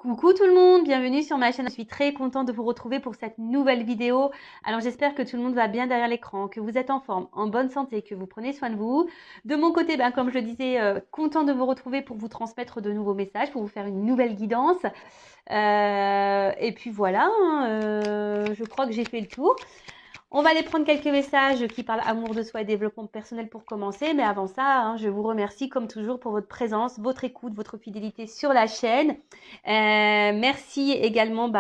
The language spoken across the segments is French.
Coucou tout le monde, bienvenue sur ma chaîne. Je suis très contente de vous retrouver pour cette nouvelle vidéo. Alors j'espère que tout le monde va bien derrière l'écran, que vous êtes en forme, en bonne santé, que vous prenez soin de vous. De mon côté, comme je le disais, content de vous retrouver pour vous transmettre de nouveaux messages, pour vous faire une nouvelle guidance. Et puis voilà, je crois que j'ai fait le tour. On va aller prendre quelques messages qui parlent amour de soi et développement personnel pour commencer. Mais avant ça, je vous remercie comme toujours pour votre présence, votre écoute, votre fidélité sur la chaîne. Merci également,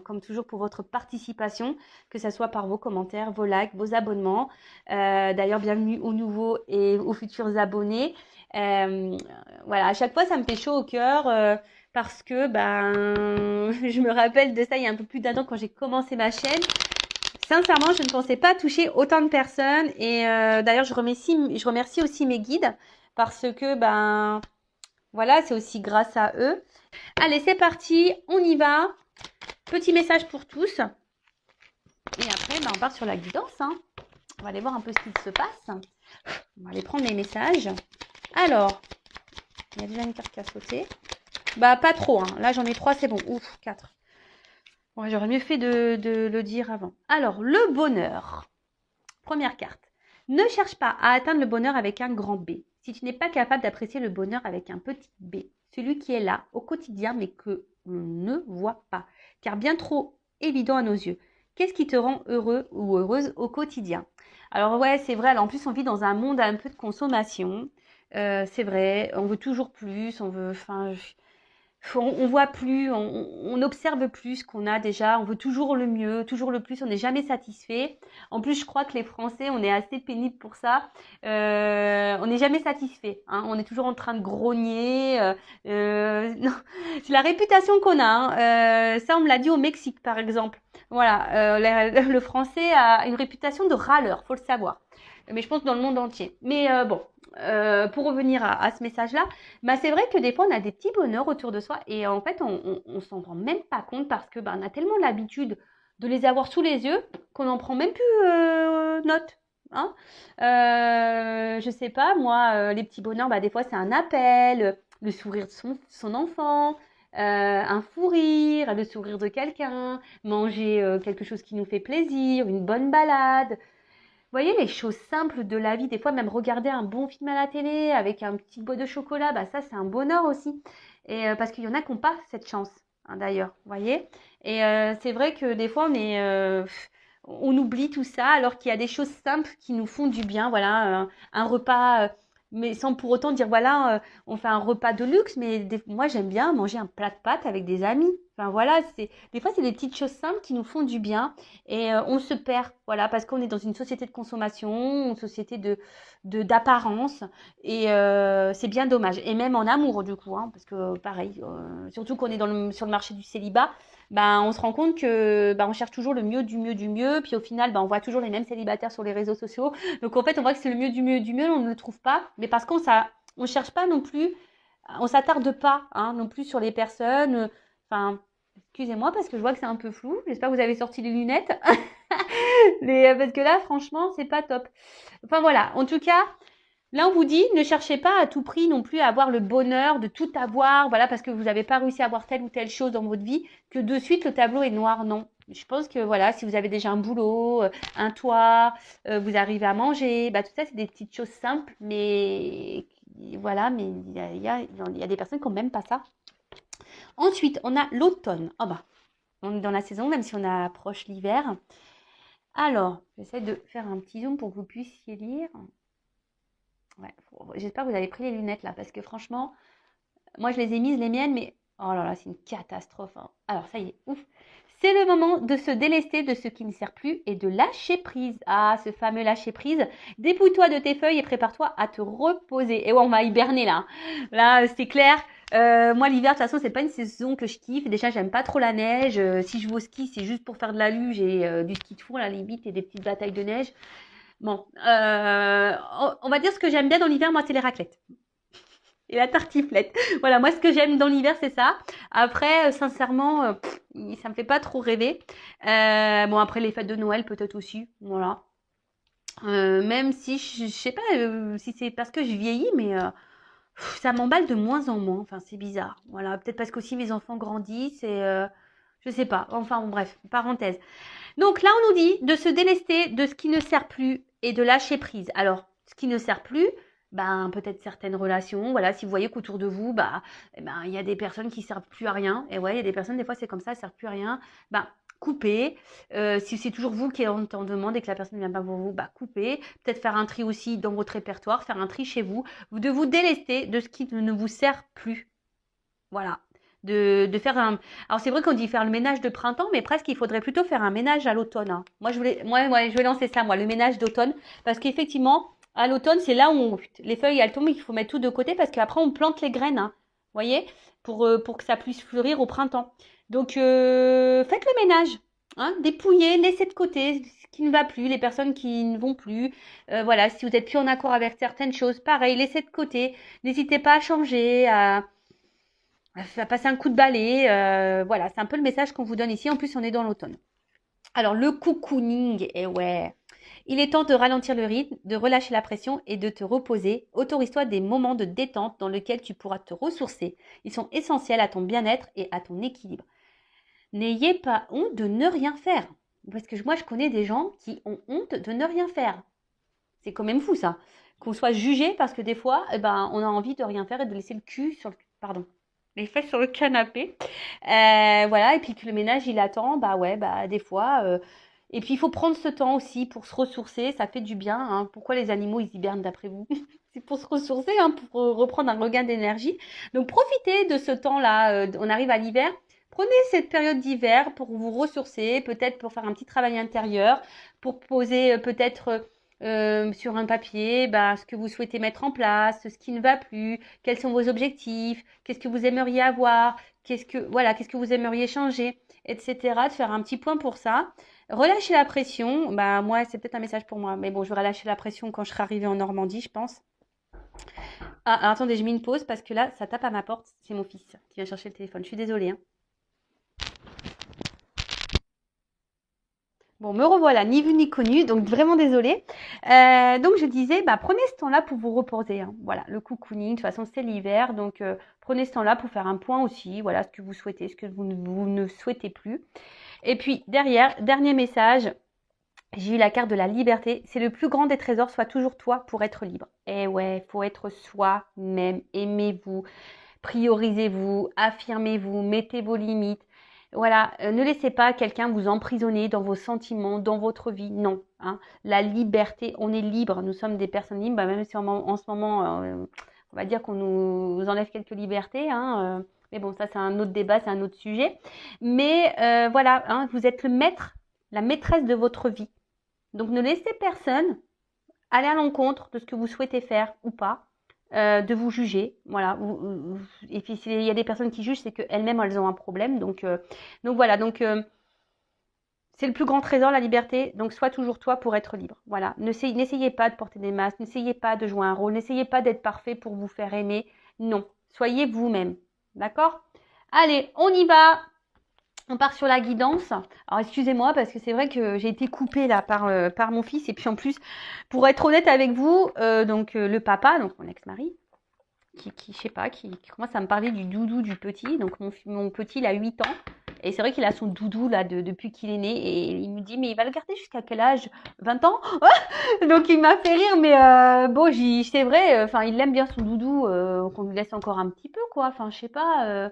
comme toujours, pour votre participation, que ce soit par vos commentaires, vos likes, vos abonnements. D'ailleurs, bienvenue aux nouveaux et aux futurs abonnés. Voilà, à chaque fois, ça me fait chaud au cœur. Parce que je me rappelle de ça il y a un peu plus d'un an quand j'ai commencé ma chaîne. Sincèrement, je ne pensais pas toucher autant de personnes et d'ailleurs, je remercie aussi mes guides parce que voilà, c'est aussi grâce à eux. Allez, c'est parti, on y va. Petit message pour tous. Et après, on part sur la guidance. On va aller voir un peu ce qu'il se passe. On va aller prendre les messages. Alors, il y a déjà une carte qui a sauté. Pas trop. Là, j'en ai 3, c'est bon. Ouf, 4. Ouais, j'aurais mieux fait de le dire avant. Alors, le bonheur. Première carte. Ne cherche pas à atteindre le bonheur avec un grand B. Si tu n'es pas capable d'apprécier le bonheur avec un petit b, celui qui est là au quotidien mais que l'on ne voit pas, car bien trop évident à nos yeux. Qu'est-ce qui te rend heureux ou heureuse au quotidien? Alors ouais, c'est vrai, en plus on vit dans un monde un peu de consommation. C'est vrai, on veut toujours plus, on voit plus, on observe plus ce qu'on a déjà, on veut toujours le mieux, toujours le plus, on n'est jamais satisfait. En plus, je crois que les Français, on est assez pénibles pour ça. On n'est jamais satisfait, on est toujours en train de grogner. Non, c'est la réputation qu'on a. Ça, on me l'a dit au Mexique, par exemple. Voilà, le Français a une réputation de râleur, faut le savoir. Mais je pense dans le monde entier. Mais bon, pour revenir à ce message-là, c'est vrai que des fois, on a des petits bonheurs autour de soi et en fait, on s'en rend même pas compte parce que on a tellement l'habitude de les avoir sous les yeux qu'on n'en prend même plus note. Je sais pas, moi, les petits bonheurs, des fois, c'est un appel, le sourire de son enfant, un fou rire, le sourire de quelqu'un, manger quelque chose qui nous fait plaisir, une bonne balade. Vous voyez, les choses simples de la vie, des fois même regarder un bon film à la télé avec un petit bout de chocolat, ça c'est un bonheur aussi. Et parce qu'il y en a qui n'ont pas cette chance, d'ailleurs, vous voyez. Et c'est vrai que des fois on oublie tout ça alors qu'il y a des choses simples qui nous font du bien. Voilà, un repas, mais sans pour autant dire voilà, on fait un repas de luxe, mais moi j'aime bien manger un plat de pâtes avec des amis. Enfin voilà, des fois c'est des petites choses simples qui nous font du bien. Et on se perd, voilà, parce qu'on est dans une société de consommation, une société d'apparence, et c'est bien dommage. Et même en amour, du coup, parce que pareil, surtout qu'on est sur le marché du célibat, on se rend compte que on cherche toujours le mieux du mieux du mieux, puis au final, on voit toujours les mêmes célibataires sur les réseaux sociaux. Donc en fait, on voit que c'est le mieux du mieux du mieux, on ne le trouve pas, mais parce on cherche pas non plus, on s'attarde pas non plus sur les personnes, enfin. Excusez-moi parce que je vois que c'est un peu flou. J'espère que vous avez sorti les lunettes. Mais parce que là, franchement, c'est pas top. Enfin voilà, en tout cas, là on vous dit, ne cherchez pas à tout prix non plus à avoir le bonheur de tout avoir, voilà, parce que vous n'avez pas réussi à avoir telle ou telle chose dans votre vie, que de suite le tableau est noir. Non. Je pense que voilà, si vous avez déjà un boulot, un toit, vous arrivez à manger, tout ça c'est des petites choses simples, mais voilà, mais il y a des personnes qui n'ont même pas ça. Ensuite, on a l'automne. On est dans la saison, même si on approche l'hiver. Alors, j'essaie de faire un petit zoom pour que vous puissiez lire. Ouais, j'espère que vous avez pris les lunettes là, parce que franchement, moi je les ai mises, les miennes, mais oh là là, c'est une catastrophe. Alors, ça y est, ouf. C'est le moment de se délester de ce qui ne sert plus et de lâcher prise. Ah, ce fameux lâcher prise. Dépouille-toi de tes feuilles et prépare-toi à te reposer. Et ouais, on va hiberner là. Là, c'est clair. Moi, l'hiver, de toute façon, c'est pas une saison que je kiffe. Déjà, j'aime pas trop la neige. Si je vais au ski, c'est juste pour faire de la luge et du ski de fond à la limite et des petites batailles de neige. Bon, on va dire ce que j'aime bien dans l'hiver, moi, c'est les raclettes. Et la tartiflette. Voilà, moi, ce que j'aime dans l'hiver, c'est ça. Après, sincèrement, ça me fait pas trop rêver. Bon, après, les fêtes de Noël, peut-être aussi. Voilà. Même si, je sais pas si c'est parce que je vieillis, mais Ça m'emballe de moins en moins. Enfin, c'est bizarre. Voilà, peut-être parce qu'aussi mes enfants grandissent et je sais pas. Enfin, bon, bref, parenthèse. Donc là, on nous dit de se délester de ce qui ne sert plus et de lâcher prise. Alors, ce qui ne sert plus, ben peut-être certaines relations. Voilà, si vous voyez qu'autour de vous, bah, eh ben il y a des personnes qui servent plus à rien. Et ouais, il y a des personnes des fois c'est comme ça, elles servent plus à rien. Ben coupez. Si c'est toujours vous qui êtes en demande et que la personne ne vient pas pour vous, bah coupez. Peut-être faire un tri aussi dans votre répertoire, faire un tri chez vous. De vous délester de ce qui ne vous sert plus. Voilà. De faire un. Alors c'est vrai qu'on dit faire le ménage de printemps, mais presque il faudrait plutôt faire un ménage à l'automne, hein. Moi, je vais lancer ça, moi, le ménage d'automne, parce qu'effectivement, à l'automne, c'est là où les feuilles elles tombent, il faut mettre tout de côté parce qu'après on plante les graines, hein. Vous voyez, pour que ça puisse fleurir au printemps. Donc faites le ménage, hein, dépouillez, laissez de côté ce qui ne va plus, les personnes qui ne vont plus. Voilà, si vous êtes plus en accord avec certaines choses, pareil, laissez de côté. N'hésitez pas à changer, à passer un coup de balai. Voilà, c'est un peu le message qu'on vous donne ici. En plus, on est dans l'automne. Alors, le cocooning, eh ouais. Il est temps de ralentir le rythme, de relâcher la pression et de te reposer. Autorise-toi des moments de détente dans lesquels tu pourras te ressourcer. Ils sont essentiels à ton bien-être et à ton équilibre. N'ayez pas honte de ne rien faire. Parce que moi, je connais des gens qui ont honte de ne rien faire. C'est quand même fou, ça. Qu'on soit jugé parce que des fois, eh ben, on a envie de rien faire et de laisser le cul sur le... Pardon. Les fesses sur le canapé. Voilà, et puis que le ménage, il attend. Bah ouais, bah des fois... Et puis, il faut prendre ce temps aussi pour se ressourcer. Ça fait du bien, hein. Pourquoi les animaux, ils hibernent d'après vous? C'est pour se ressourcer, hein, pour reprendre un regain d'énergie. Donc, profitez de ce temps-là. On arrive à l'hiver. Prenez cette période d'hiver pour vous ressourcer, peut-être pour faire un petit travail intérieur, pour poser peut-être sur un papier bah, ce que vous souhaitez mettre en place, ce qui ne va plus, quels sont vos objectifs, qu'est-ce que vous aimeriez avoir, qu'est-ce que vous aimeriez changer, etc. De faire un petit point pour ça. Relâcher la pression, bah moi c'est peut-être un message pour moi, mais bon je vais relâcher la pression quand je serai arrivée en Normandie, je pense. Ah alors, attendez, je mets une pause parce que là ça tape à ma porte, c'est mon fils qui vient chercher le téléphone. Je suis désolée, hein. Bon, me revoilà, ni vu ni connu, donc vraiment désolée. Donc je disais, bah, prenez ce temps-là pour vous reposer, hein. Voilà, le cocooning, de toute façon c'est l'hiver, donc prenez ce temps-là pour faire un point aussi, voilà ce que vous souhaitez, ce que vous ne souhaitez plus. Et puis derrière, dernier message, j'ai eu la carte de la liberté. C'est le plus grand des trésors, sois toujours toi pour être libre. Et ouais, faut être soi-même, aimez-vous, priorisez-vous, affirmez-vous, mettez vos limites. Voilà, ne laissez pas quelqu'un vous emprisonner dans vos sentiments, dans votre vie. Non, hein. La liberté, on est libre. Nous sommes des personnes libres, bah, même si en ce moment, on va dire qu'on nous enlève quelques libertés, hein. Mais bon, ça c'est un autre débat, c'est un autre sujet. Mais voilà, hein, vous êtes le maître, la maîtresse de votre vie. Donc ne laissez personne aller à l'encontre de ce que vous souhaitez faire ou pas, de vous juger. Voilà. Et puis s'il y a des personnes qui jugent, c'est qu'elles-mêmes elles ont un problème. Donc voilà. Donc c'est le plus grand trésor, la liberté. Donc sois toujours toi pour être libre. Voilà. N'essayez pas de porter des masques. N'essayez pas de jouer un rôle. N'essayez pas d'être parfait pour vous faire aimer. Non. Soyez vous-même. D'accord? Allez, on y va. On part sur la guidance. Alors excusez-moi parce que c'est vrai que j'ai été coupée là par mon fils et puis en plus, pour être honnête avec vous, le papa, donc mon ex-mari, qui je sais pas, qui commence à me parler du doudou du petit. Donc mon petit il a 8 ans et c'est vrai qu'il a son doudou là depuis qu'il est né et il me dit mais il va le garder jusqu'à quel âge? 20 ans? Donc il m'a fait rire mais bon c'est vrai, enfin il aime bien son doudou, qu'on lui laisse encore un petit peu quoi. Enfin je sais pas.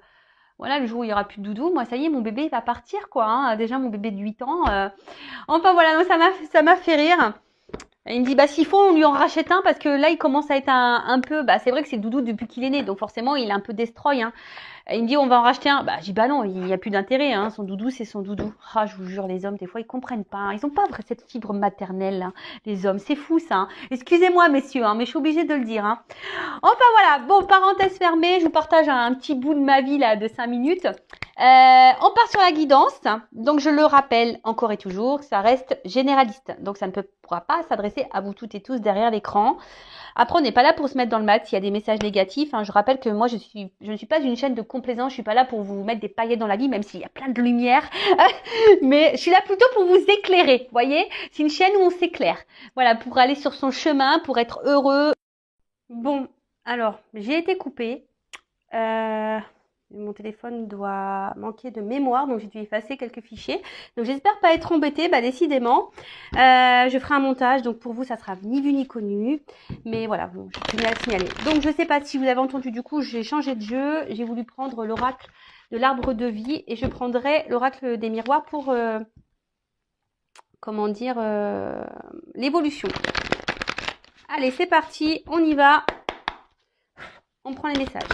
Voilà, le jour où il y aura plus de doudou, moi ça y est, mon bébé il va partir quoi, hein. Déjà mon bébé de 8 ans. Enfin voilà, donc ça m'a fait rire. Et il me dit bah s'il faut on lui en rachète un parce que là il commence à être un peu, bah c'est vrai que c'est le doudou depuis qu'il est né, donc forcément il est un peu destroy, hein. Et il me dit on va en racheter un. Bah je dis bah non, il y a plus d'intérêt, hein. Son doudou c'est son doudou. Ah je vous jure les hommes des fois ils comprennent pas, hein. Ils ont pas cette fibre maternelle, hein, les hommes, c'est fou ça, hein. Excusez-moi messieurs, hein, mais je suis obligée de le dire, hein. Enfin voilà, bon, parenthèse fermée, je vous partage un petit bout de ma vie là de 5 minutes. On part sur la guidance. Donc je le rappelle encore et toujours, ça reste généraliste. Donc ça ne pourra pas s'adresser à vous toutes et tous derrière l'écran. Après, on n'est pas là pour se mettre dans le mat s'il y a des messages négatifs, hein. Je rappelle que moi, je ne suis pas une chaîne de complaisance. Je suis pas là pour vous mettre des paillettes dans la vie, même s'il y a plein de lumière. Mais je suis là plutôt pour vous éclairer. Vous voyez, c'est une chaîne où on s'éclaire. Voilà, pour aller sur son chemin, pour être heureux. Bon, Alors, j'ai été coupée. Mon téléphone doit manquer de mémoire, donc j'ai dû effacer quelques fichiers. Donc j'espère pas être embêtée, décidément. Je ferai un montage, donc pour vous ça sera ni vu ni connu. Mais voilà, bon, je tenais à le signaler. Donc je sais pas si vous avez entendu, du coup j'ai changé de jeu. J'ai voulu prendre l'oracle de l'arbre de vie et je prendrai l'oracle des miroirs pour, comment dire, l'évolution. Allez, c'est parti, on y va. On prend les messages.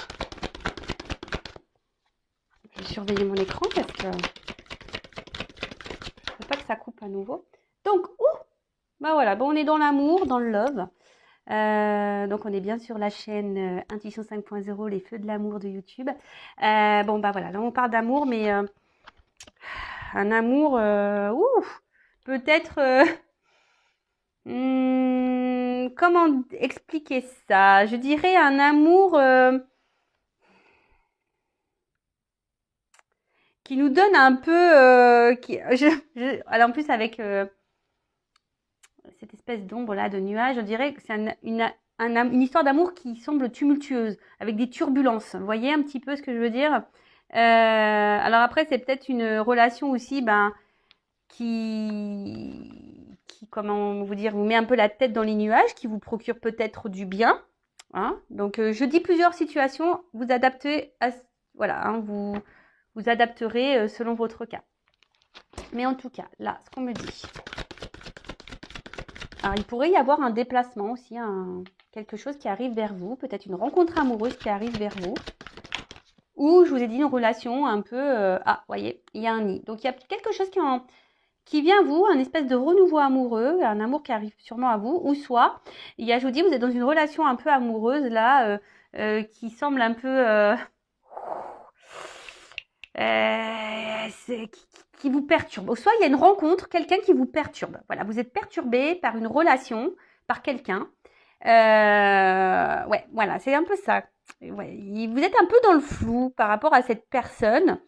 Je vais surveiller mon écran parce que je ne veux pas que ça coupe à nouveau. Donc, voilà, bon, on est dans l'amour, dans le love. Donc, on est bien sur la chaîne Intuition 5.0, les feux de l'amour de YouTube. Voilà, là, on parle d'amour, mais un amour, peut-être... comment expliquer ça? Je dirais un amour... qui nous donne un peu, alors en plus avec cette espèce d'ombre là, de nuage, on dirait que c'est une histoire d'amour qui semble tumultueuse, avec des turbulences. Vous voyez un petit peu ce que je veux dire? Alors après, c'est peut-être une relation aussi, comment vous dire, vous met un peu la tête dans les nuages, qui vous procure peut-être du bien. Hein. Donc je dis plusieurs situations, vous adaptez à, voilà, hein, vous adapterez selon votre cas. Mais en tout cas, là, ce qu'on me dit. Alors, il pourrait y avoir un déplacement aussi, quelque chose qui arrive vers vous, peut-être une rencontre amoureuse qui arrive vers vous. Ou, je vous ai dit, une relation un peu... voyez, il y a un nid. Donc, il y a quelque chose qui vient à vous, un espèce de renouveau amoureux, un amour qui arrive sûrement à vous. Ou soit, il y a, je vous dis, vous êtes dans une relation un peu amoureuse, là, qui semble un peu... qui vous perturbe. Soit il y a une rencontre, quelqu'un qui vous perturbe. Voilà, vous êtes perturbé par une relation, par quelqu'un. Ouais, voilà, c'est un peu ça. Ouais, vous êtes un peu dans le flou par rapport à cette personne.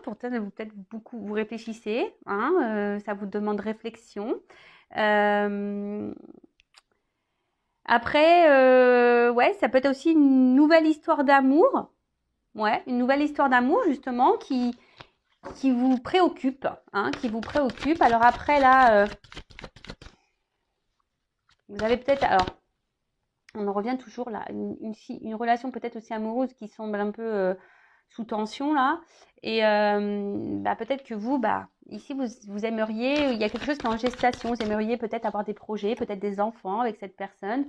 Pourtant, peut-être beaucoup vous réfléchissez. Ça vous demande réflexion. Après, ouais, ça peut être aussi une nouvelle histoire d'amour. Ouais, une nouvelle histoire d'amour justement qui vous préoccupe, qui vous préoccupe. Alors après là, vous avez peut-être, alors on en revient toujours là, une relation peut-être aussi amoureuse qui semble un peu sous tension là, et peut-être que vous, ici vous aimeriez, il y a quelque chose qui est en gestation, vous aimeriez peut-être avoir des projets, peut-être des enfants avec cette personne.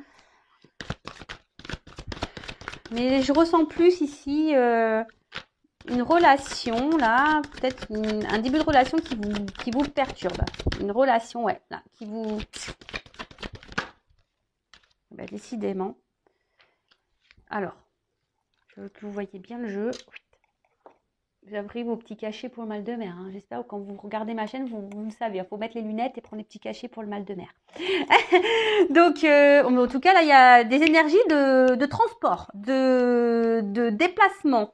Mais je ressens plus ici une relation, là, peut-être un début de relation qui vous perturbe. Une relation, ouais, là, qui vous... décidément. Alors, je veux que vous voyez bien le jeu. J'ai pris vos petits cachets pour le mal de mer. J'espère que quand vous regardez ma chaîne, vous le savez. Il faut mettre les lunettes et prendre les petits cachets pour le mal de mer. Donc, en tout cas, là, il y a des énergies de transport, de déplacement.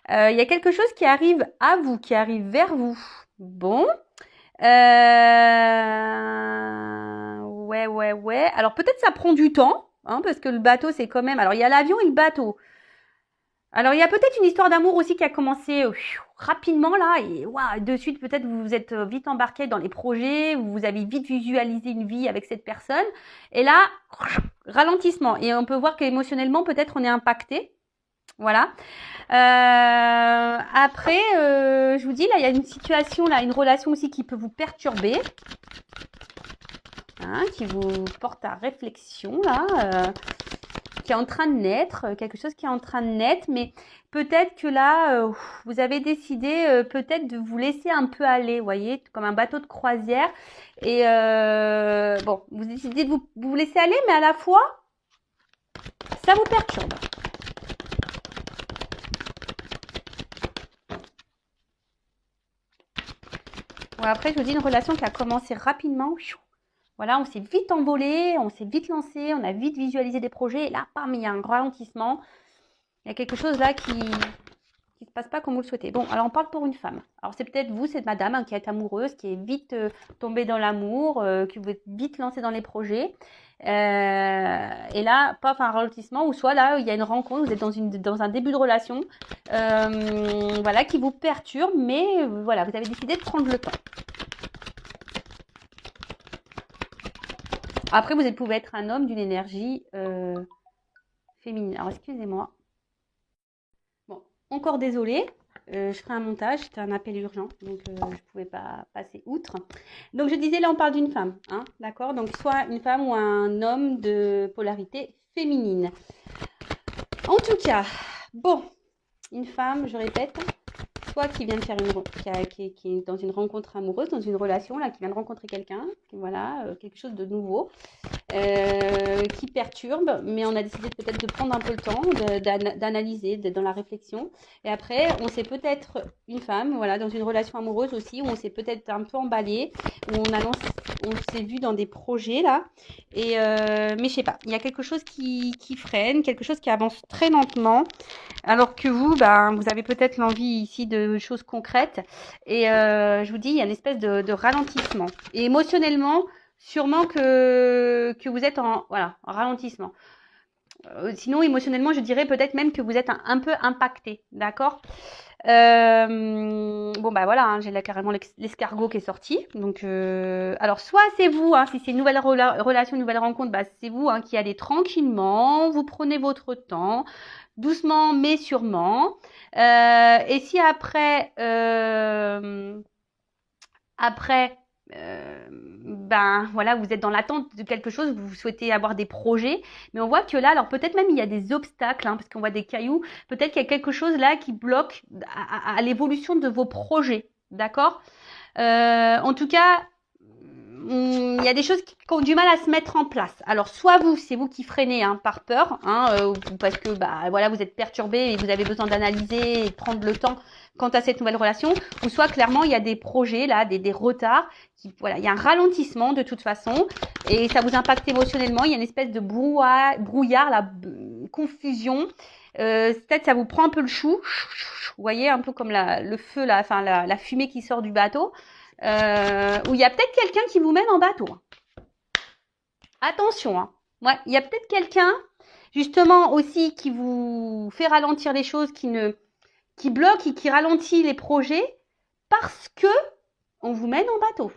Il y a quelque chose qui arrive à vous, qui arrive vers vous. Bon. Ouais. Alors, peut-être ça prend du temps, parce que le bateau, c'est quand même... Alors, il y a l'avion et le bateau. Alors, il y a peut-être une histoire d'amour aussi qui a commencé rapidement, là. Et de suite, peut-être, vous vous êtes vite embarqué dans les projets. Vous avez vite visualisé une vie avec cette personne. Et là, ralentissement. Et on peut voir qu'émotionnellement, peut-être, on est impacté. Voilà. Après, je vous dis, là, il y a une situation, là, une relation aussi qui peut vous perturber. Qui vous porte à réflexion, là. Qui est en train de naître, quelque chose qui est en train de naître, mais peut-être que là, vous avez décidé peut-être de vous laisser un peu aller, vous voyez, comme un bateau de croisière. Et vous décidez de vous laisser aller, mais à la fois, ça vous perturbe. Ouais, après, je vous dis une relation qui a commencé rapidement. Voilà, on s'est vite envolé, on s'est vite lancé, on a vite visualisé des projets. Et là, bam, il y a un ralentissement. Il y a quelque chose là qui qui ne se passe pas comme vous le souhaitez. Bon, alors on parle pour une femme. Alors c'est peut-être vous, cette madame hein, qui est amoureuse, qui est vite tombée dans l'amour, qui veut vite lancer dans les projets. Et là, paf, un ralentissement, ou soit là, il y a une rencontre, vous êtes dans un début de relation, voilà, qui vous perturbe, mais voilà, vous avez décidé de prendre le temps. Après, vous pouvez être un homme d'une énergie féminine. Alors, excusez-moi. Bon, encore désolée. Je ferai un montage, c'était un appel urgent, donc je ne pouvais pas passer outre. Donc, je disais, là, on parle d'une femme, hein, d'accord? Donc, soit une femme ou un homme de polarité féminine. En tout cas, bon, une femme, je répète, soit qui vient de faire qui est dans une rencontre amoureuse, dans une relation, là, qui vient de rencontrer quelqu'un, voilà, quelque chose de nouveau, qui perturbe, mais on a décidé peut-être de prendre un peu le temps d'analyser, d'être dans la réflexion. Et après, on s'est peut-être une femme, voilà, dans une relation amoureuse aussi, où on s'est peut-être un peu emballé, où on s'est vu dans des projets là, et mais je sais pas, il y a quelque chose qui freine, quelque chose qui avance très lentement. Alors que vous, ben, vous avez peut-être l'envie ici de choses concrètes. Et je vous dis, il y a une espèce de ralentissement. Et émotionnellement, sûrement que vous êtes en ralentissement. Sinon, émotionnellement, je dirais peut-être même que vous êtes un peu impacté. D'accord bon, bah voilà, hein, j'ai là carrément l'escargot qui est sorti. Donc, alors, soit c'est vous, hein, si c'est une nouvelle relation, une nouvelle rencontre, bah, c'est vous hein, qui allez tranquillement, vous prenez votre temps, doucement mais sûrement. Et si après, ben voilà, vous êtes dans l'attente de quelque chose, vous souhaitez avoir des projets, mais on voit que là, alors peut-être même il y a des obstacles, hein, parce qu'on voit des cailloux, peut-être qu'il y a quelque chose là qui bloque à l'évolution de vos projets, d'accord En tout cas, il y a des choses qui ont du mal à se mettre en place. Alors, soit c'est vous qui freinez hein, par peur, hein, parce que bah voilà, vous êtes perturbé et vous avez besoin d'analyser et de prendre le temps quant à cette nouvelle relation, ou soit clairement il y a des projets là, des retards, voilà, il y a un ralentissement de toute façon et ça vous impacte émotionnellement. Il y a une espèce de brouillard, la confusion. Peut-être ça vous prend un peu le chou, vous voyez, un peu comme le feu, enfin la fumée qui sort du bateau. Où il y a peut-être quelqu'un qui vous mène en bateau. Attention, hein. Ouais, il y a peut-être quelqu'un, justement aussi, qui vous fait ralentir les choses, qui bloque et qui ralentit les projets parce que on vous mène en bateau.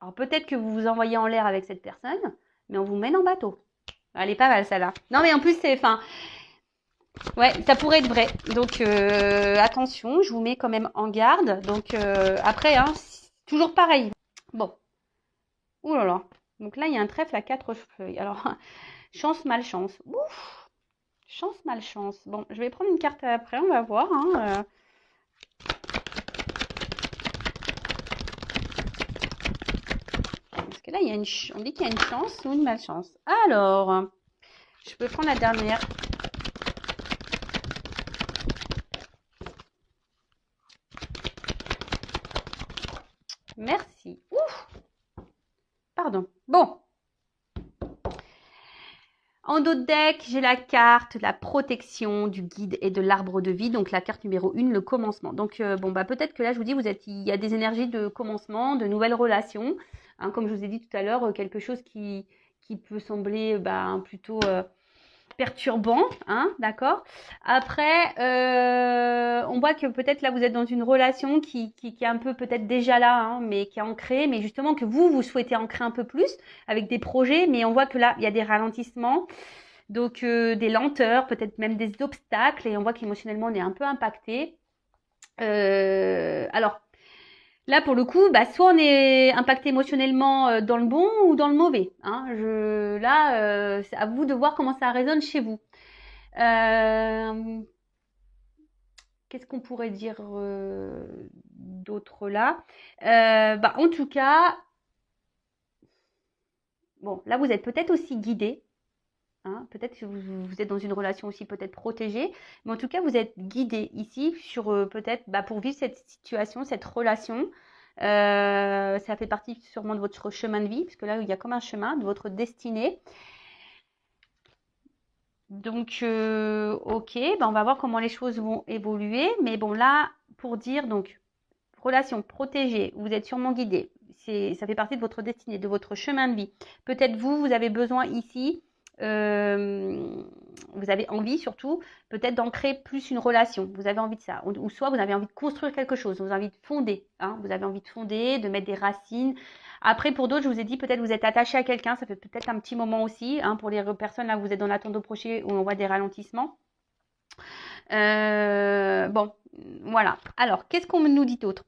Alors peut-être que vous vous envoyez en l'air avec cette personne, mais on vous mène en bateau. Elle est pas mal celle-là. Non mais en plus ouais, ça pourrait être vrai. Donc attention, je vous mets quand même en garde. Donc après, hein, toujours pareil. Bon. Ouh là là. Donc là, il y a un trèfle à 4 feuilles. Alors, chance, malchance. Ouf. Chance, malchance. Bon, je vais prendre une carte après, on va voir. Hein, Parce que là, on dit qu'il y a une chance ou une malchance. Alors, je peux prendre la dernière. Merci. Ouf. Pardon. Bon. En dos de deck, j'ai la carte, la protection du guide et de l'arbre de vie. Donc la carte numéro 1, le commencement. Donc bon, bah peut-être que là, je vous dis, il y a des énergies de commencement, de nouvelles relations. Hein, comme je vous ai dit tout à l'heure, quelque chose qui peut sembler plutôt perturbant, hein, d'accord. Après, on voit que peut-être là, vous êtes dans une relation qui est un peu peut-être déjà là, hein, mais qui est ancrée, mais justement que vous souhaitez ancrer un peu plus avec des projets, mais on voit que là, il y a des ralentissements, donc des lenteurs, peut-être même des obstacles, et on voit qu'émotionnellement, on est un peu impacté. Alors, là, pour le coup, soit on est impacté émotionnellement dans le bon ou dans le mauvais. Hein. Là, c'est à vous de voir comment ça résonne chez vous. Qu'est-ce qu'on pourrait dire d'autre là En tout cas, bon, là, vous êtes peut-être aussi guidé. Hein, peut-être que vous êtes dans une relation aussi peut-être protégée, mais en tout cas, vous êtes guidé ici sur peut-être pour vivre cette situation, cette relation. Ça fait partie sûrement de votre chemin de vie, parce que là, il y a comme un chemin de votre destinée. Donc, ok, ben on va voir comment les choses vont évoluer. Mais bon, là, pour dire, donc, relation protégée, vous êtes sûrement guidé. Ça fait partie de votre destinée, de votre chemin de vie. Peut-être vous avez besoin ici, vous avez envie surtout, peut-être d'ancrer plus une relation. Vous avez envie de ça. Ou soit vous avez envie de construire quelque chose, vous avez envie de fonder. Hein, vous avez envie de fonder, de mettre des racines. Après, pour d'autres, je vous ai dit, peut-être vous êtes attaché à quelqu'un, ça fait peut-être un petit moment aussi. Hein, pour les personnes là, vous êtes dans l'attente de projet où on voit des ralentissements. Bon, voilà. Alors, qu'est-ce qu'on nous dit d'autre?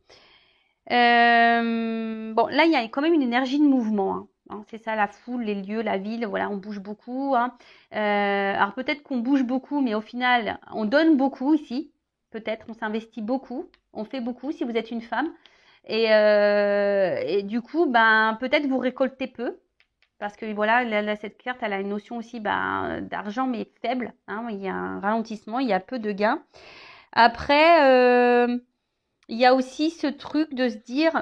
Bon, là, il y a quand même une énergie de mouvement. Hein. C'est ça, la foule, les lieux, la ville, voilà, on bouge beaucoup. Hein. Alors peut-être qu'on bouge beaucoup, mais au final, on donne beaucoup ici. Peut-être, on s'investit beaucoup, on fait beaucoup si vous êtes une femme. Et du coup, ben, peut-être vous récoltez peu. Parce que voilà, cette carte, elle a une notion aussi d'argent, mais faible. Hein. Il y a un ralentissement, il y a peu de gains. Après, il y a aussi ce truc de se dire,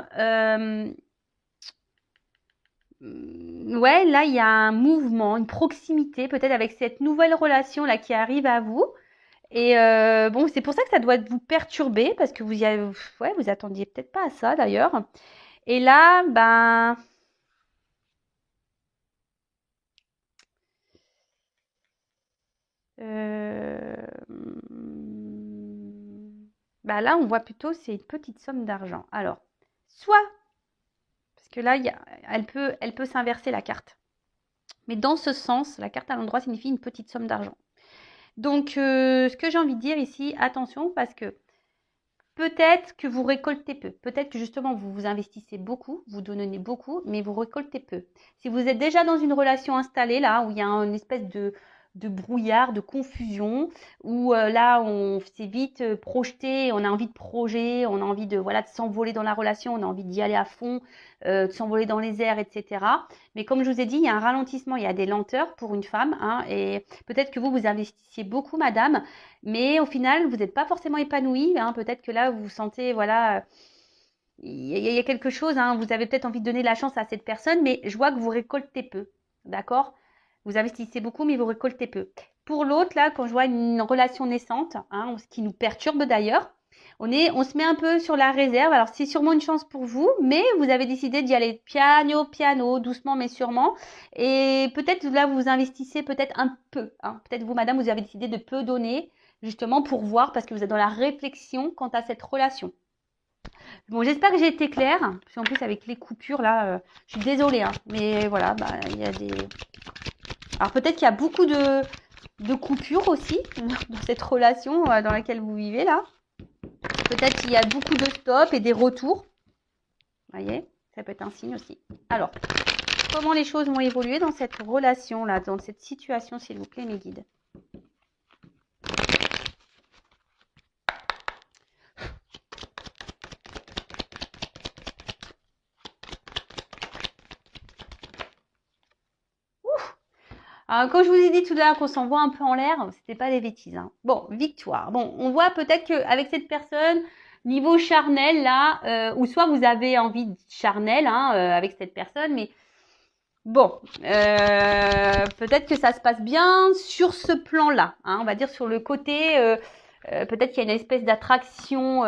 ouais, là, il y a un mouvement, une proximité, peut-être avec cette nouvelle relation là qui arrive à vous. Et bon, c'est pour ça que ça doit vous perturber parce que vous attendiez peut-être pas à ça d'ailleurs. Et là, ben, bah là, on voit plutôt c'est une petite somme d'argent. Alors, soit parce que là, elle peut s'inverser la carte. Mais dans ce sens, la carte à l'endroit signifie une petite somme d'argent. Donc, ce que j'ai envie de dire ici, attention, parce que peut-être que vous récoltez peu. Peut-être que justement, vous vous investissez beaucoup, vous donnez beaucoup, mais vous récoltez peu. Si vous êtes déjà dans une relation installée, là, où il y a une espèce de brouillard, de confusion, où là, on s'est vite projeté, on a envie de projet, on a envie de, voilà, de s'envoler dans la relation, on a envie d'y aller à fond, de s'envoler dans les airs, etc. Mais comme je vous ai dit, il y a un ralentissement, il y a des lenteurs pour une femme, hein, et peut-être que vous investissiez beaucoup, madame, mais au final, vous n'êtes pas forcément épanoui. Hein. Peut-être que là, vous vous sentez, voilà, il y a quelque chose. Hein. Vous avez peut-être envie de donner la chance à cette personne, mais je vois que vous récoltez peu. D'accord? Vous investissez beaucoup, mais vous récoltez peu. Pour l'autre, là, quand je vois une relation naissante, hein, ce qui nous perturbe d'ailleurs, on se met un peu sur la réserve. Alors, c'est sûrement une chance pour vous, mais vous avez décidé d'y aller piano, piano, doucement mais sûrement. Et peut-être là, vous investissez peut-être un peu. Hein. Peut-être vous, madame, vous avez décidé de peu donner, justement pour voir, parce que vous êtes dans la réflexion quant à cette relation. Bon, j'espère que j'ai été claire, parce qu'en plus, avec les coupures, là, je suis désolée, hein, mais voilà, bah, il y a des... Alors, peut-être qu'il y a beaucoup de coupures aussi dans cette relation dans laquelle vous vivez, là. Peut-être qu'il y a beaucoup de stops et des retours. Vous voyez, ça peut être un signe aussi. Alors, comment les choses vont évoluer dans cette relation-là, dans cette situation, s'il vous plaît, mes guides? Alors, quand je vous ai dit tout à l'heure qu'on s'envoie un peu en l'air, c'était pas des bêtises. Hein. Bon, victoire. Bon, on voit peut-être qu'avec cette personne, niveau charnel, là, ou soit vous avez envie de charnel hein, avec cette personne, mais bon, peut-être que ça se passe bien sur ce plan-là. Hein, on va dire sur le côté, peut-être qu'il y a une espèce d'attraction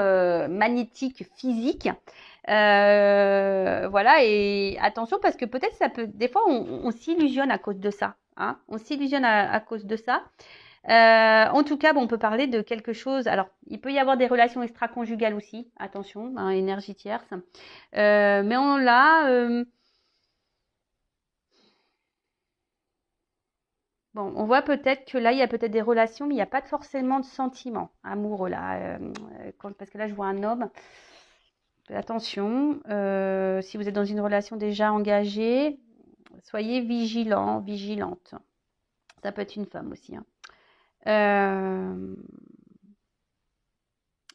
magnétique physique. Voilà, et attention parce que peut-être ça peut, des fois on s'illusionne à cause de ça. Hein, on s'illusionne à cause de ça. En tout cas, bon, on peut parler de quelque chose. Alors, il peut y avoir des relations extra-conjugales aussi. Attention, hein, énergie tierce. Mais on l'a. Bon, on voit peut-être que là, il y a peut-être des relations, mais il n'y a pas forcément de sentiments amoureux là. Parce que là, je vois un homme. Attention, si vous êtes dans une relation déjà engagée, soyez vigilant, vigilante. Ça peut être une femme aussi. Hein.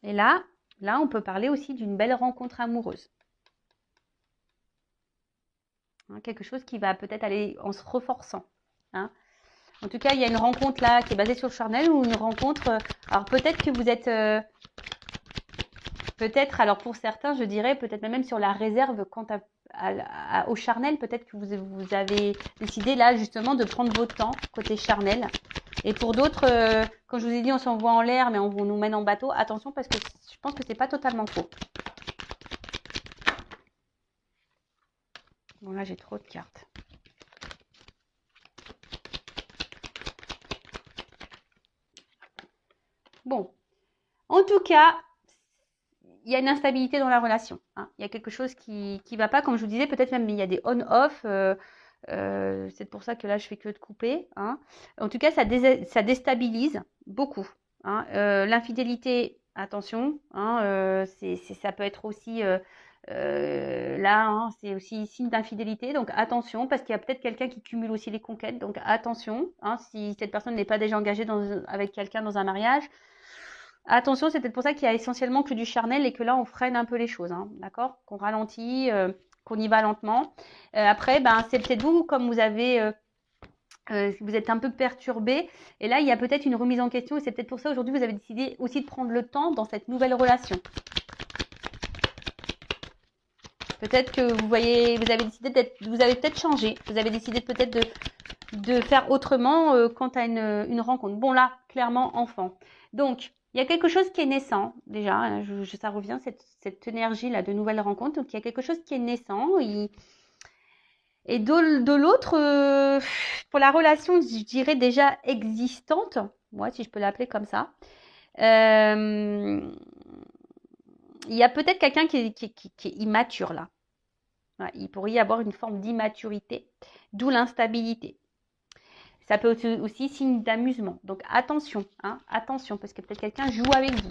Et là, on peut parler aussi d'une belle rencontre amoureuse. Hein, quelque chose qui va peut-être aller en se renforçant. Hein. En tout cas, il y a une rencontre là qui est basée sur le charnel ou une rencontre. Alors peut-être que vous êtes. Peut-être, alors pour certains, je dirais peut-être même sur la réserve quant au charnel. Peut-être que vous avez décidé là justement de prendre votre temps côté charnel. Et pour d'autres, quand je vous ai dit on s'envoie en l'air, mais on nous mène en bateau, attention parce que je pense que c'est pas totalement faux. Bon là j'ai trop de cartes. Bon, en tout cas, il y a une instabilité dans la relation. Hein. Il y a quelque chose qui va pas, comme je vous disais, peut-être même il y a des on-off. C'est pour ça que là je fais que de couper. Hein. En tout cas, ça déstabilise beaucoup. Hein. L'infidélité, attention, hein, ça peut être aussi là, hein, c'est aussi signe d'infidélité. Donc attention, parce qu'il y a peut-être quelqu'un qui cumule aussi les conquêtes. Donc attention, hein, si cette personne n'est pas déjà engagée avec quelqu'un dans un mariage. Attention, c'est peut-être pour ça qu'il y a essentiellement que du charnel et que là, on freine un peu les choses, hein, d'accord? Qu'on ralentit, qu'on y va lentement. Après, ben, c'est peut-être vous, comme vous avez, vous êtes un peu perturbé. Et là, il y a peut-être une remise en question. Et c'est peut-être pour ça, aujourd'hui, vous avez décidé aussi de prendre le temps dans cette nouvelle relation. Peut-être que vous voyez, vous avez décidé vous avez peut-être changé. Vous avez décidé peut-être de faire autrement quant à une rencontre. Bon, là, clairement, enfant. Donc, il y a quelque chose qui est naissant, déjà, hein, ça revient, cette énergie-là de nouvelles rencontres. Donc, il y a quelque chose qui est naissant. Et de l'autre, pour la relation, je dirais déjà existante, moi, si je peux l'appeler comme ça, il y a peut-être quelqu'un qui est immature, là. Ouais, il pourrait y avoir une forme d'immaturité, d'où l'instabilité. Ça peut être aussi signe d'amusement. Donc attention, hein, attention, parce que peut-être quelqu'un joue avec vous.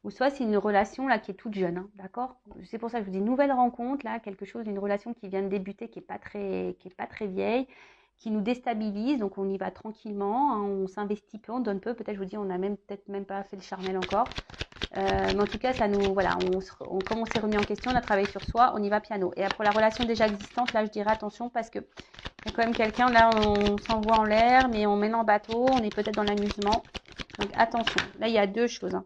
Ou soit c'est une relation là qui est toute jeune, hein, d'accord? C'est pour ça que je vous dis nouvelle rencontre, là, quelque chose, une relation qui vient de débuter, qui est pas très vieille, qui nous déstabilise. Donc on y va tranquillement, hein, on s'investit peu, on donne peu. Peut-être je vous dis, on n'a peut-être même pas fait le charnel encore. Mais en tout cas, ça nous, voilà, comme on s'est remis en question, on a travaillé sur soi, on y va piano. Et pour la relation déjà existante, là, je dirais attention parce que il y a quand même quelqu'un, là, on s'envoie en l'air, mais on mène en bateau, on est peut-être dans l'amusement. Donc attention. Là, il y a deux choses. Hein.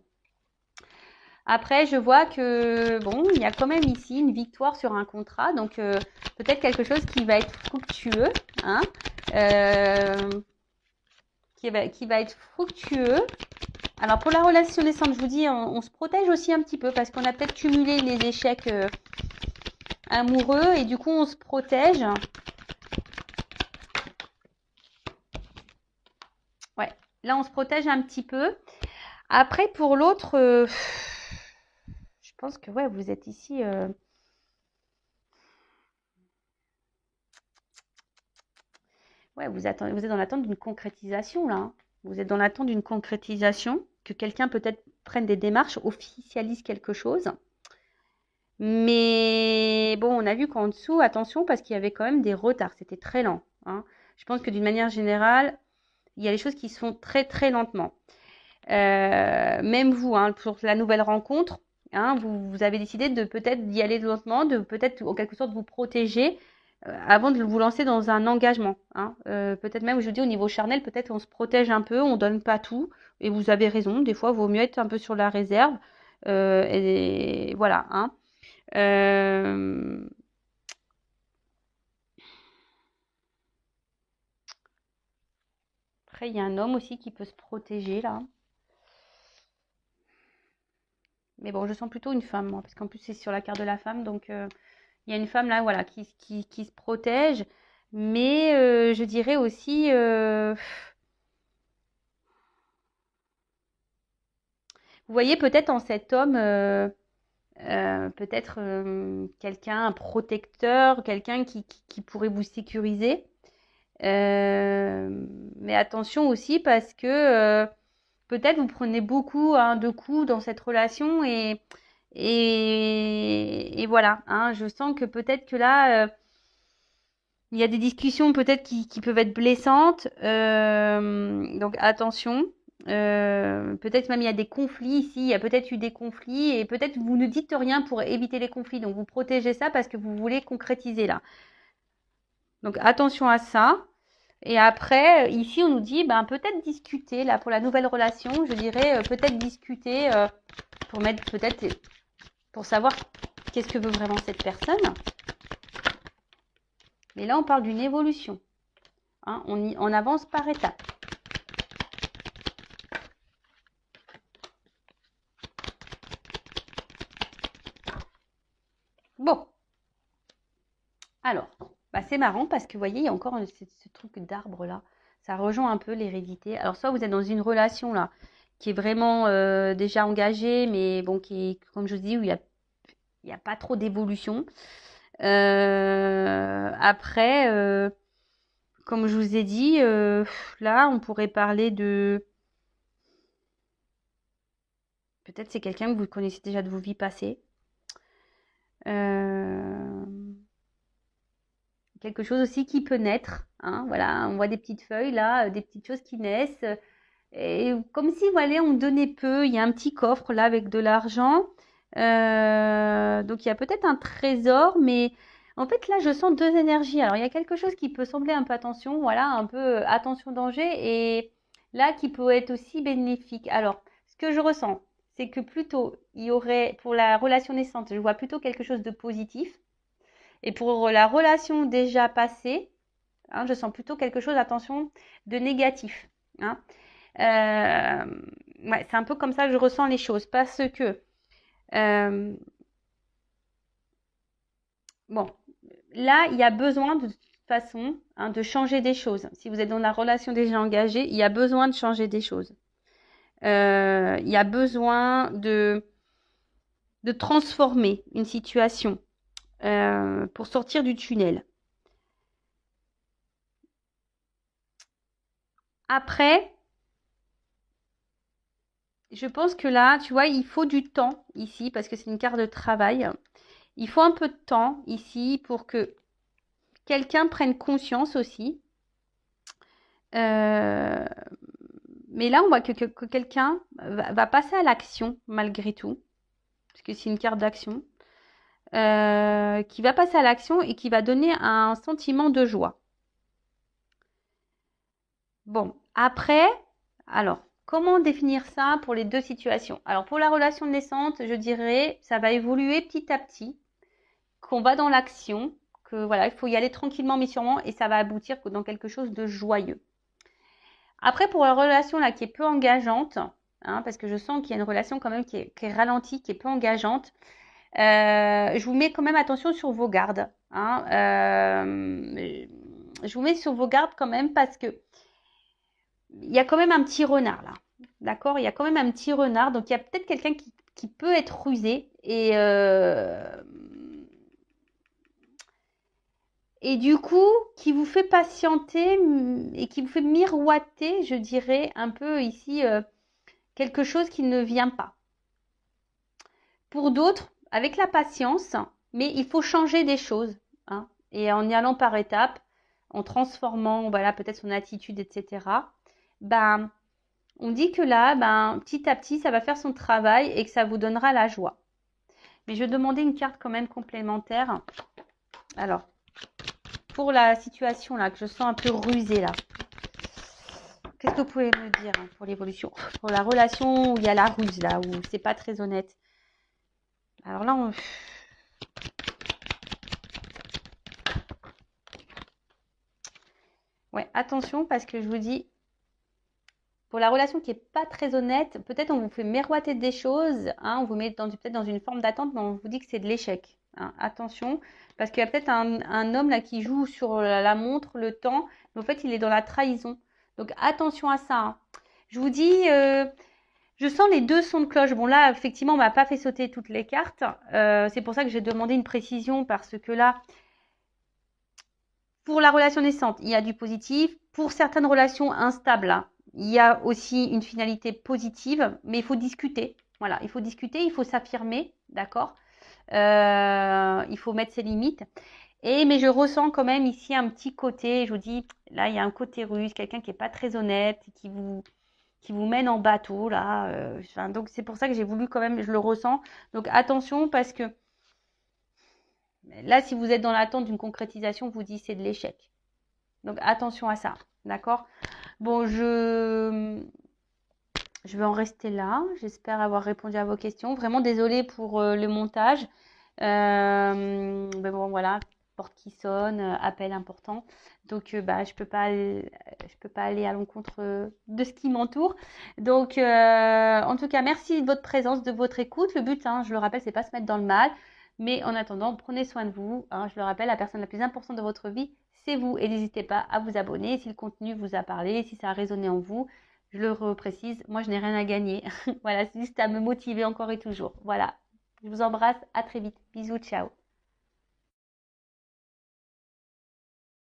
Après, je vois que, bon, il y a quand même ici une victoire sur un contrat. Donc, peut-être quelque chose qui va être fructueux. Hein, qui va être fructueux. Alors pour la relation naissante, je vous dis, on se protège aussi un petit peu parce qu'on a peut-être cumulé les échecs amoureux et du coup on se protège. Ouais, là on se protège un petit peu. Après pour l'autre, je pense que ouais, vous êtes ici. Ouais, vous êtes dans l'attente d'une concrétisation là. Hein. Vous êtes dans l'attente d'une concrétisation, que quelqu'un peut-être prenne des démarches, officialise quelque chose. Mais bon, on a vu qu'en dessous, attention, parce qu'il y avait quand même des retards, c'était très lent. Hein. Je pense que d'une manière générale, il y a des choses qui se font très très lentement. Même vous, hein, pour la nouvelle rencontre, hein, vous avez décidé de peut-être d'y aller lentement, de peut-être en quelque sorte vous protéger avant de vous lancer dans un engagement. Hein. Peut-être même, je vous dis, au niveau charnel, peut-être on se protège un peu, on donne pas tout. Et vous avez raison, des fois, il vaut mieux être un peu sur la réserve. Et voilà. Hein. Après, il y a un homme aussi qui peut se protéger là. Mais bon, je sens plutôt une femme, moi, parce qu'en plus, c'est sur la carte de la femme. Donc, il y a une femme là, voilà, qui se protège. Mais je dirais aussi... vous voyez peut-être en cet homme... peut-être quelqu'un, un protecteur, quelqu'un qui pourrait vous sécuriser. Mais attention aussi parce que peut-être vous prenez beaucoup hein, de coups dans cette relation et voilà. Hein, je sens que peut-être que là, il y a des discussions peut-être qui peuvent être blessantes. Donc attention. Peut-être même il y a des conflits ici, il y a peut-être eu des conflits et peut-être vous ne dites rien pour éviter les conflits. Donc vous protégez ça parce que vous voulez concrétiser là. Donc attention à ça. Et après, ici, on nous dit, ben, peut-être discuter, là, pour la nouvelle relation, je dirais, peut-être discuter pour mettre, peut-être, pour savoir qu'est-ce que veut vraiment cette personne. Mais là, on parle d'une évolution. Hein, on avance par étapes. Bon. Alors, bah, c'est marrant parce que vous voyez, il y a encore ce truc d'arbre là. Ça rejoint un peu l'hérédité. Alors, soit vous êtes dans une relation là qui est vraiment déjà engagée, mais bon, qui est, comme je vous dis, où il y a pas trop d'évolution. Après, comme je vous ai dit, là, on pourrait parler de... Peut-être c'est quelqu'un que vous connaissez déjà de vos vies passées. Quelque chose aussi qui peut naître. Hein, voilà, on voit des petites feuilles là, des petites choses qui naissent. Et comme si, voilà, on donnait peu. Il y a un petit coffre là avec de l'argent. Donc il y a peut-être un trésor, mais en fait là je sens deux énergies. Alors il y a quelque chose qui peut sembler un peu attention, voilà, un peu attention danger, et là qui peut être aussi bénéfique. Alors ce que je ressens, c'est que plutôt il y aurait pour la relation naissante, je vois plutôt quelque chose de positif, et pour la relation déjà passée, hein, je sens plutôt quelque chose, attention, de négatif. Hein. Ouais, c'est un peu comme ça que je ressens les choses, parce que bon, là, il y a besoin de toute façon hein, de changer des choses. Si vous êtes dans la relation déjà engagée, il y a besoin de changer des choses. Il y a besoin de transformer une situation pour sortir du tunnel. Après, je pense que là, tu vois, il faut du temps ici parce que c'est une carte de travail. Il faut un peu de temps ici pour que quelqu'un prenne conscience aussi. Euh, mais là, on voit que quelqu'un va passer à l'action malgré tout, parce que c'est une carte d'action, qui va passer à l'action et qui va donner un sentiment de joie. Bon, après, alors, comment définir ça pour les deux situations? Alors, pour la relation naissante, je dirais, ça va évoluer petit à petit, qu'on va dans l'action, que voilà, il faut y aller tranquillement mais sûrement, et ça va aboutir dans quelque chose de joyeux. Après, pour la relation là qui est peu engageante, hein, parce que je sens qu'il y a une relation quand même qui est ralentie, qui est peu engageante, je vous mets quand même attention sur vos gardes. Hein, je vous mets sur vos gardes quand même parce que il y a quand même un petit renard là. D'accord? Il y a quand même un petit renard. Donc il y a peut-être quelqu'un qui peut être rusé et du coup qui vous fait patienter et qui vous fait miroiter, je dirais, un peu ici quelque chose qui ne vient pas. Pour d'autres, avec la patience, mais il faut changer des choses. Hein, et en y allant par étapes, en transformant voilà, peut-être son attitude, etc., ben, on dit que là, ben, petit à petit, ça va faire son travail et que ça vous donnera la joie. Mais je vais demander une carte quand même complémentaire. Alors, pour la situation là, que je sens un peu rusée là, qu'est-ce que vous pouvez me dire hein, pour l'évolution? Pour la relation où il y a la ruse là, où c'est pas très honnête. Alors là, ouais, attention parce que je vous dis, pour la relation qui n'est pas très honnête, peut-être on vous fait miroiter des choses, hein, on vous met peut-être dans une forme d'attente, mais on vous dit que c'est de l'échec. Hein. Attention, parce qu'il y a peut-être un homme là qui joue sur la montre, le temps, mais en fait il est dans la trahison. Donc attention à ça. Hein. Je vous dis, je sens les deux sons de cloche. Bon là, effectivement, on m'a pas fait sauter toutes les cartes. C'est pour ça que j'ai demandé une précision, parce que là, pour la relation naissante, il y a du positif. Pour certaines relations instables, là, il y a aussi une finalité positive, mais il faut discuter. Voilà, il faut discuter, il faut s'affirmer, d'accord il faut mettre ses limites. Mais je ressens quand même ici un petit côté, je vous dis, là, il y a un côté russe, quelqu'un qui n'est pas très honnête, qui vous mène en bateau, là. Donc, c'est pour ça que j'ai voulu quand même, je le ressens. Donc, attention, parce que là, si vous êtes dans l'attente d'une concrétisation, vous dites c'est de l'échec. Donc, attention à ça, d'accord? Bon, je vais en rester là. J'espère avoir répondu à vos questions. Vraiment désolée pour le montage. Mais bon, voilà. porte qui sonne, appel important. Donc, bah, je peux pas aller à l'encontre de ce qui m'entoure. Donc, en tout cas, merci de votre présence, de votre écoute. Le but, hein, je le rappelle, c'est pas se mettre dans le mal. Mais en attendant, prenez soin de vous. Hein, je le rappelle, la personne la plus importante de votre vie, c'est vous. Et n'hésitez pas à vous abonner si le contenu vous a parlé, si ça a résonné en vous. Je le reprécise, moi, je n'ai rien à gagner. Voilà, c'est juste à me motiver encore et toujours. Voilà. Je vous embrasse. À très vite. Bisous. Ciao.